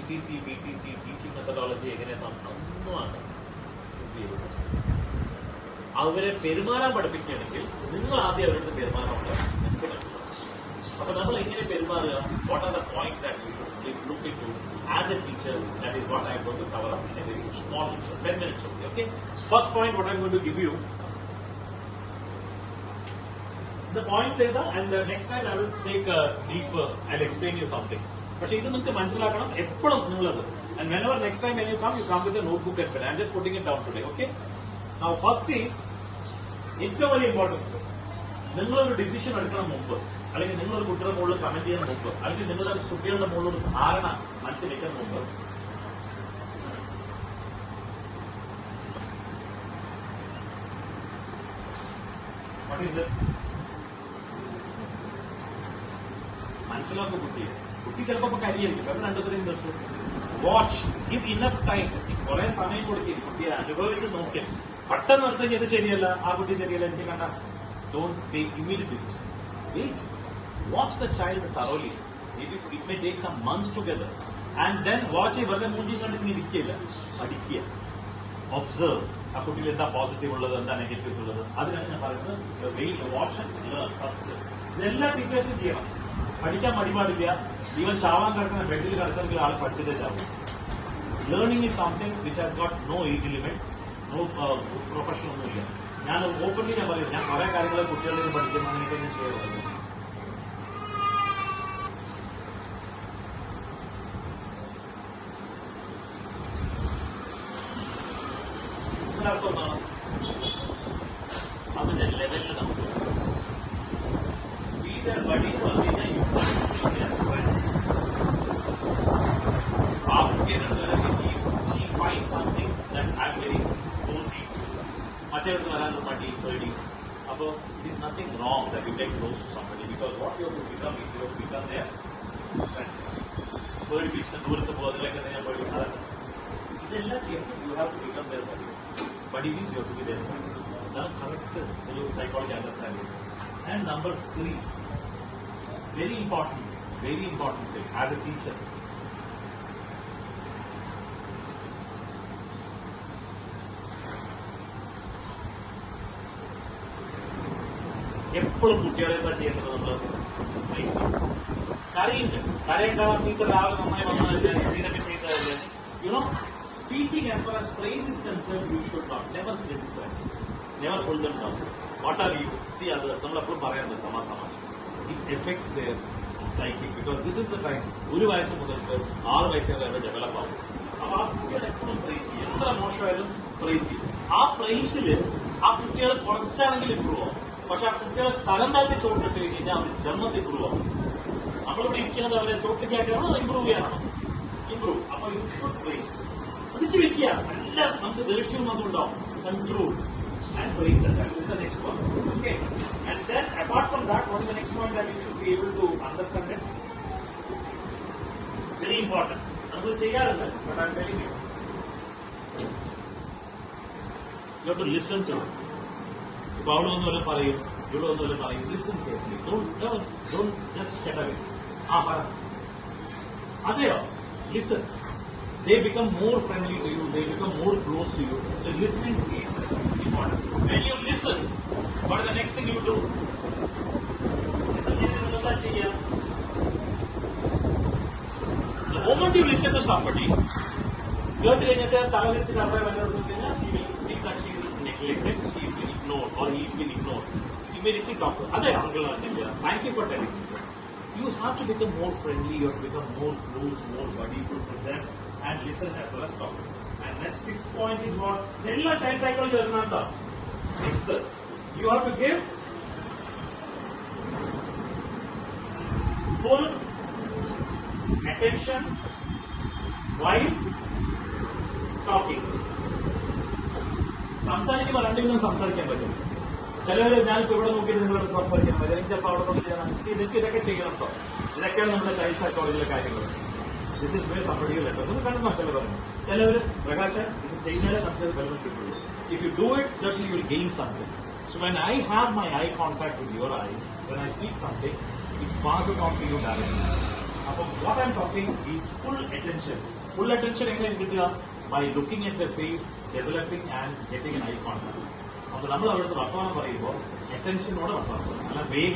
LTC, BTC, teaching methodology, ഒന്നുമാണ്. അവരെ പെരുമാറാൻ പഠിപ്പിക്കുകയാണെങ്കിൽ നിങ്ങൾ ആദ്യം അവരുടെ പെരുമാറാനുണ്ട് നിങ്ങൾക്ക് മനസ്സിലാവും. അപ്പൊ നമ്മൾ എങ്ങനെ പെരുമാറുക? What are the points that you should look into as a teacher? That is what I am going to cover up in a very small 10 minutes only. Okay, first point what I am going to give you the points either, and next time I will take a deeper, I'll explain you something. പക്ഷെ ഇത് നിങ്ങൾക്ക് മനസ്സിലാക്കണം എപ്പോഴും നിങ്ങളത്. And whenever next time when you come with a notebook and pen. I'm just putting it down today. Okay, now first is ഏറ്റവും വലിയ importance, നിങ്ങളൊരു decision എടുക്കണം മുമ്പ്, അല്ലെങ്കിൽ നിങ്ങളൊരു കുട്ടിയുടെ മുകളിൽ കമന്റ് ചെയ്യാൻ മുമ്പ്, അല്ലെങ്കിൽ നിങ്ങളുടെ കുട്ടികളുടെ മുകളിലൊരു ധാരണ മനസ്സിൽ വെക്കാൻ മുമ്പ്, what is it? മനസ്സിലാക്കും കുട്ടിയെ. കുട്ടി ചിലപ്പോ കരിയായിരിക്കും, അപ്പൊ 2 ദിവസം നിർത്തും. വാച്ച്, ഗിവ് ഇനഫ് ടൈം, കുറെ സമയം കൊടുക്കും, കുട്ടിയെ അനുഭവിച്ച് നോക്കി. പെട്ടെന്ന് നിർത്തി ഇത് ശരിയല്ല, ആ കുട്ടി ശരിയല്ല, എനിക്ക് കണ്ട. Don't take immediate decision. Wait, watch the child thoroughly. Maybe it may take some months together, and then watch it. വെറുതെ മൂഞ്ചി കണ്ട് ഇങ്ങനെ ഇരിക്കില്ല, പഠിക്കുക, ഒബ്സർവ്. ആ കുട്ടിയിൽ എന്താ പോസിറ്റീവ് ഉള്ളത്, എന്താ നെഗറ്റീവ്സ് ഉള്ളത്, അതിനാണ് ഞാൻ പറയുന്നത് വാച്ച് ആൻഡ് ലേൺ ഫസ്റ്റ്. ഇതെല്ലാ ടീച്ചേഴ്സും ചെയ്യണം. പഠിക്കാൻ മടി പാടില്ല. ഈവൻ ചാവാൻ കിടക്കുന്ന ബെഡിൽ കിടക്കണമെങ്കിൽ ആൾ പഠിച്ചിട്ടേ ചാവും. Learning is something which has got no age limit, no profession ഒന്നുമില്ല. ഞാൻ ഓപ്പൺലി ഞാൻ പറയും, ഞാൻ കുറെ കാര്യങ്ങൾ കുട്ടികളിൽ നിന്ന് പഠിക്കുമ്പോൾ എനിക്കൊന്നും ചെയ്യാറുള്ളത്. ഇതിനർത്ഥം ഒന്നാണ് അവന്റെ ലെവലിൽ നമുക്ക് വഴി എന്ന് പറഞ്ഞു കഴിഞ്ഞാൽ ആ കുട്ടിയെ something that I am very closely, മറ്റേടത്ത് വരാനുള്ള മടി, പേടി. അപ്പോൾ it is nothing wrong that you get close to somebody, because what you become is you become their friend. പേടിപ്പിച്ചിട്ട് ദൂരത്ത് പോകുന്നതിലൊക്കെ ഞാൻ പേടിക്കുന്നത് ഇതെല്ലാം ചെയ്യുന്നത് you have to become their buddy. Buddy means you have to be their friends. അതാണ് correct ഒരു psychology understanding. And number 3, very important thing as a teacher. എപ്പോഴും കുട്ടികളെ എന്താ ചെയ്യേണ്ടത്? നമ്മൾ പ്ലേസ് കരയുണ്ട് ടീച്ചർ രാവിലെ നന്നായി വന്നതല്ലേ, ഇതൊക്കെ ചെയ്തതല്ലേ. You know, speaking as far as praise is concerned, you should not, never criticize, never pull them down. What are you? See others. നമ്മൾ എപ്പോഴും പറയാറുണ്ട് സമാധാനം. It affects their psychic, because this is the time. 1 വയസ്സ് മുതൽക്ക് 6 വയസ്സ് വരെ develop ആവും. അപ്പൊ ആ കുട്ടികളെ എപ്പോഴും പ്രൈസ് ചെയ്യും, എത്ര മോശമായാലും പ്രൈസ് ചെയ്യും. ആ പ്രൈസിൽ ആ കുട്ടികൾ കുറച്ചാണെങ്കിൽ ഇമ്പ്രൂവ് ആവും. പക്ഷെ ആ കുട്ടികളെ തരം താഴ്ത്തി ചോട്ടിട്ട് കഴിഞ്ഞാൽ അവർ ജന്മത്തിൽ ഇമ്പ്രൂവ് ആവും. നമ്മളിവിടെ ഇരിക്കുന്നത് അവരെ ചോട്ടിക്കാക്കണോ ഇമ്പ്രൂവ് ചെയ്യാനാണോ? ഇമ്പ്രൂവ്. അപ്പൊ യു ഷുഡ് പ്രൈസ്. അതിച്ച് വെക്കുക. എല്ലാം നമുക്ക് ദേഷ്യവും അതുണ്ടാവും. Control and praise the child. This is the next one. Okay. And then apart from that, what is the next point that you should be able to understand it? Very important. നമ്മൾ ചെയ്യാറുണ്ട്, but I'm telling you. You have to listen to it. ഇപ്പൊ അവിടെ ഒന്നുമല്ല പറയും, ഇവിടെ ഒന്നുമല്ല പറയും. Listen carefully. Don't just shut away. പറ. അതെയോ? Listen. They become more friendly to you. They become more close to you. So listening is important. When you listen, what is the next thing you do? Listen. The moment you listen to somebody, she will see that she is neglected, she is being ignored, or he is being ignored. Immediately talk to her. Uncle, thank you for telling me. You have to become more friendly. You have to become more close, more bodyful with them. And listen as well as talk. And next 6th point is what? Ella child psychology varnanta. Next, you have to give full attention while talking. സംസാരിക്കുമ്പോൾ രണ്ടുപേരും സംസാരിക്കാൻ പറ്റും. ചിലവര് ഞാനിപ്പോ ഇവിടെ നോക്കിയിട്ട് നിങ്ങളോട് സംസാരിക്കാൻ പറ്റും. എനിക്ക് ചിലപ്പോൾ അവിടെ നോക്കി നിങ്ങൾക്ക് ഇതൊക്കെ ചെയ്യണം കേട്ടോ. ഇതൊക്കെയാണ് നമ്മുടെ ചൈൽഡ് സൈക്കോളജിയിലെ കാര്യങ്ങൾ. This is where somebody will let us know. ചിലവര് പ്രകാശ ഇത് ചെയ്യുന്നതിനെ നമുക്ക് വെള്ളം കിട്ടുള്ളൂ. If you do it, certainly you will gain something. So when I have my eye contact with your eyes, when I speak something, it passes on to you directly. അപ്പം what I am talking is full attention. Full attention എങ്ങനെ കിട്ടുക? By looking at the face, developing and getting an eye contact. അപ്പൊ നമ്മൾ അവിടുത്തെ വർത്തമാനം പറയുമ്പോൾ അറ്റൻഷനോടെ വർത്തമാനം, അല്ല വേഗം